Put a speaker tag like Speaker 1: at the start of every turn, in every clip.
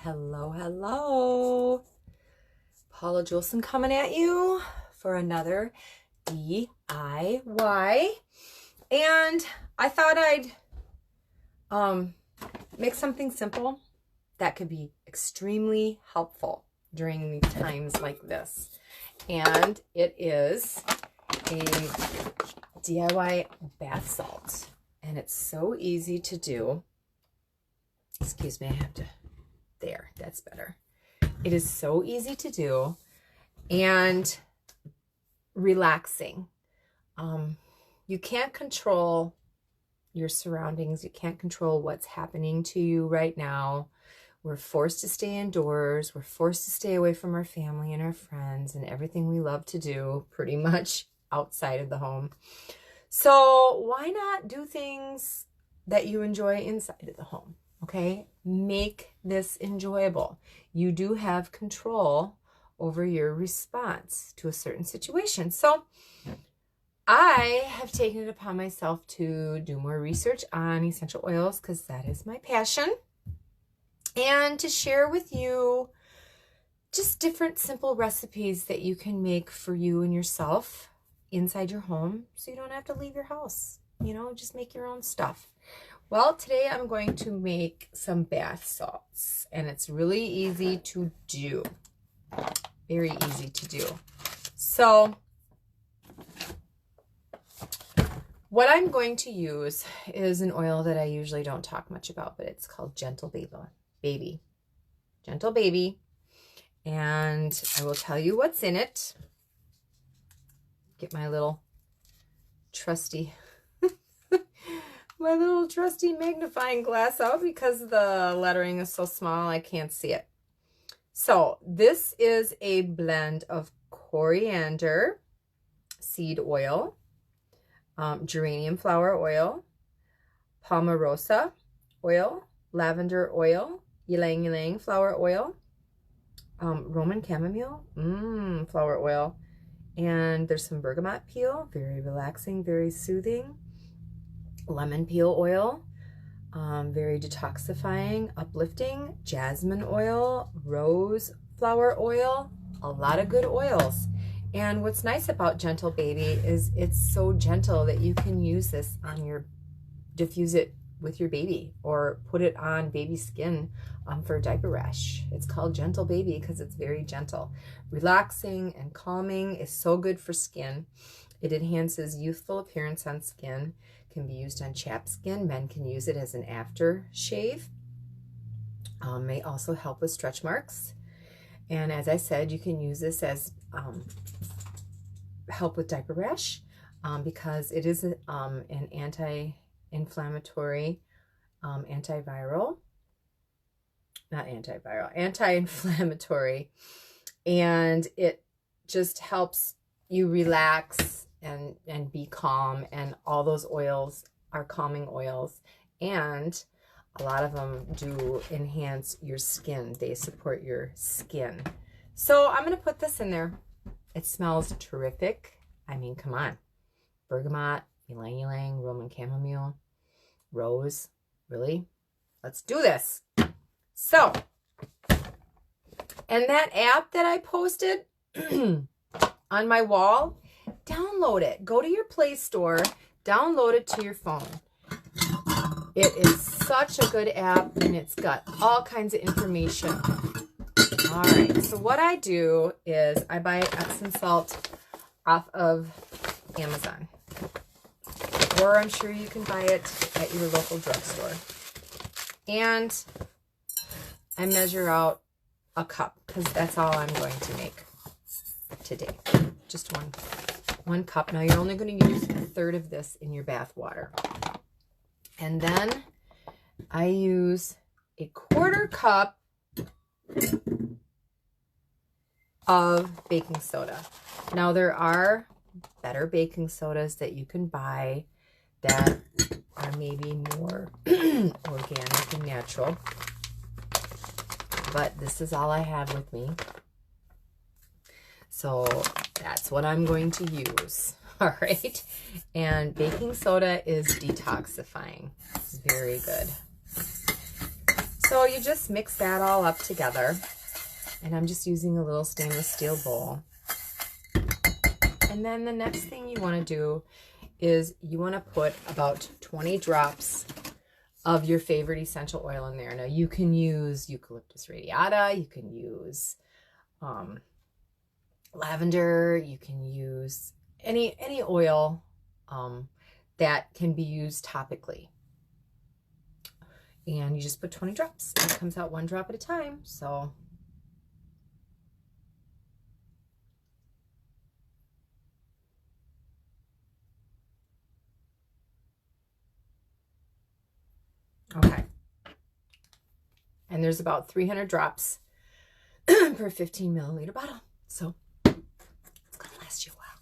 Speaker 1: Hello, hello. Paula Jolson coming at you for another DIY. And I thought I'd make something simple that could be extremely helpful during times like this. And it is a DIY bath salt. And it's so easy to do. Excuse me, I have to... There, that's better. It is so easy to do and relaxing. You can't control your surroundings. You can't control what's happening to you right now. We're forced to stay indoors. We're forced to stay away from our family and our friends and everything we love to do pretty much outside of the home. So why not do things that you enjoy inside of the home? Okay, make this enjoyable. You do have control over your response to a certain situation. So I have taken it upon myself to do more research on essential oils because that is my passion, and to share with you just different simple recipes that you can make for you and yourself inside your home so you don't have to leave your house. You know, just make your own stuff. Well, today I'm going to make some bath salts, and it's really easy to do. Very easy to do. So what I'm going to use is an oil that I usually don't talk much about, but it's called Gentle Baby. Gentle Baby. And I will tell you what's in it. Get my little trusty magnifying glass out because the lettering is so small I can't see it. So this is a blend of coriander seed oil, geranium flower oil, palmarosa oil, lavender oil, ylang ylang flower oil, Roman chamomile flower oil, and there's some bergamot peel, very relaxing, very soothing. Lemon peel oil, very detoxifying, uplifting. Jasmine oil, rose flower oil, a lot of good oils. And what's nice about Gentle Baby is it's so gentle that you can use this on diffuse it with your baby or put it on baby skin for a diaper rash. It's called Gentle Baby because it's very gentle. Relaxing and calming, is so good for skin. It enhances youthful appearance on skin. Can be used on chapped skin. Men can use it as an aftershave. May also help with stretch marks. And as I said, you can use this as help with diaper rash because it is an anti-inflammatory, anti-inflammatory, and it just helps you relax and be calm, and all those oils are calming oils, and a lot of them do enhance your skin. They support your skin. So I'm going to put this in there. It smells terrific. I mean, come on. Bergamot, ylang ylang, Roman chamomile, rose. Really? Let's do this. So, and that app that I posted on my wall, download it. Go to your Play Store, download it to your phone. It is such a good app, and it's got all kinds of information. All right, so what I do is I buy Epsom salt off of Amazon, or I'm sure you can buy it at your local drugstore. And I measure out a cup because that's all I'm going to make today. Just one cup. Now you're only going to use a third of this in your bath water. And then I use a quarter cup of baking soda. Now there are better baking sodas that you can buy that are maybe more organic and natural. But this is all I have with me. So that's what I'm going to use. All right. And baking soda is detoxifying. It's very good. So you just mix that all up together. And I'm just using a little stainless steel bowl. And then the next thing you want to do is you want to put about 20 drops of your favorite essential oil in there. Now you can use Eucalyptus radiata, you can use lavender, you can use any oil that can be used topically. And you just put 20 drops. It comes out 1 drop at a time. So okay. And there's about 300 drops per 15 milliliter bottle. So it's going to last you a while.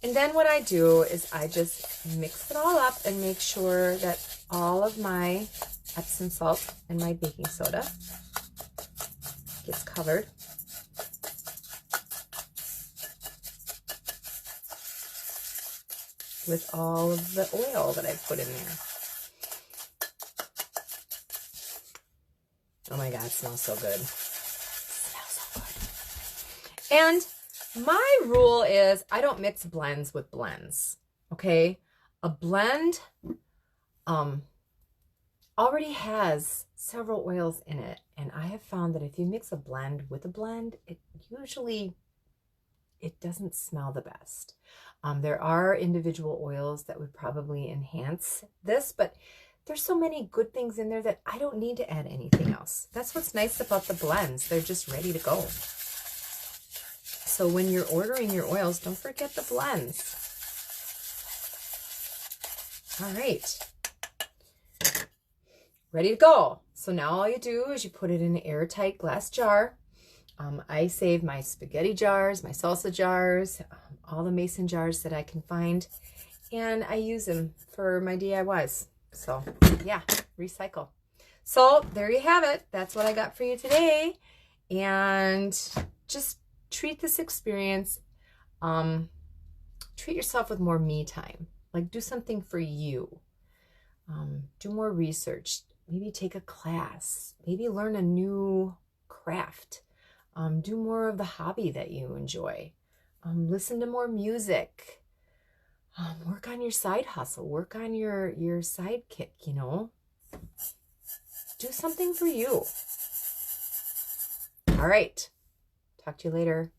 Speaker 1: And then what I do is I just mix it all up and make sure that all of my Epsom salt and my baking soda gets covered. With all of the oil that I put in there. Oh my God, it smells so good. It smells so good. And my rule is I don't mix blends with blends, okay? A blend already has several oils in it, and I have found that if you mix a blend with a blend, it doesn't smell the best. There are individual oils that would probably enhance this, but there's so many good things in there that I don't need to add anything else. That's what's nice about the blends. They're just ready to go. So when you're ordering your oils, don't forget the blends. All right. Ready to go. So now all you do is you put it in an airtight glass jar. I save my spaghetti jars, my salsa jars, all the mason jars that I can find, and I use them for my DIYs. So yeah, recycle. So there you have it. That's what I got for you today. And just treat this experience, treat yourself with more me time. Like do something for you. Do more research. Maybe take a class. Maybe learn a new craft. Do more of the hobby that you enjoy. Listen to more music. Work on your side hustle. Work on your sidekick, you know. Do something for you. All right. Talk to you later.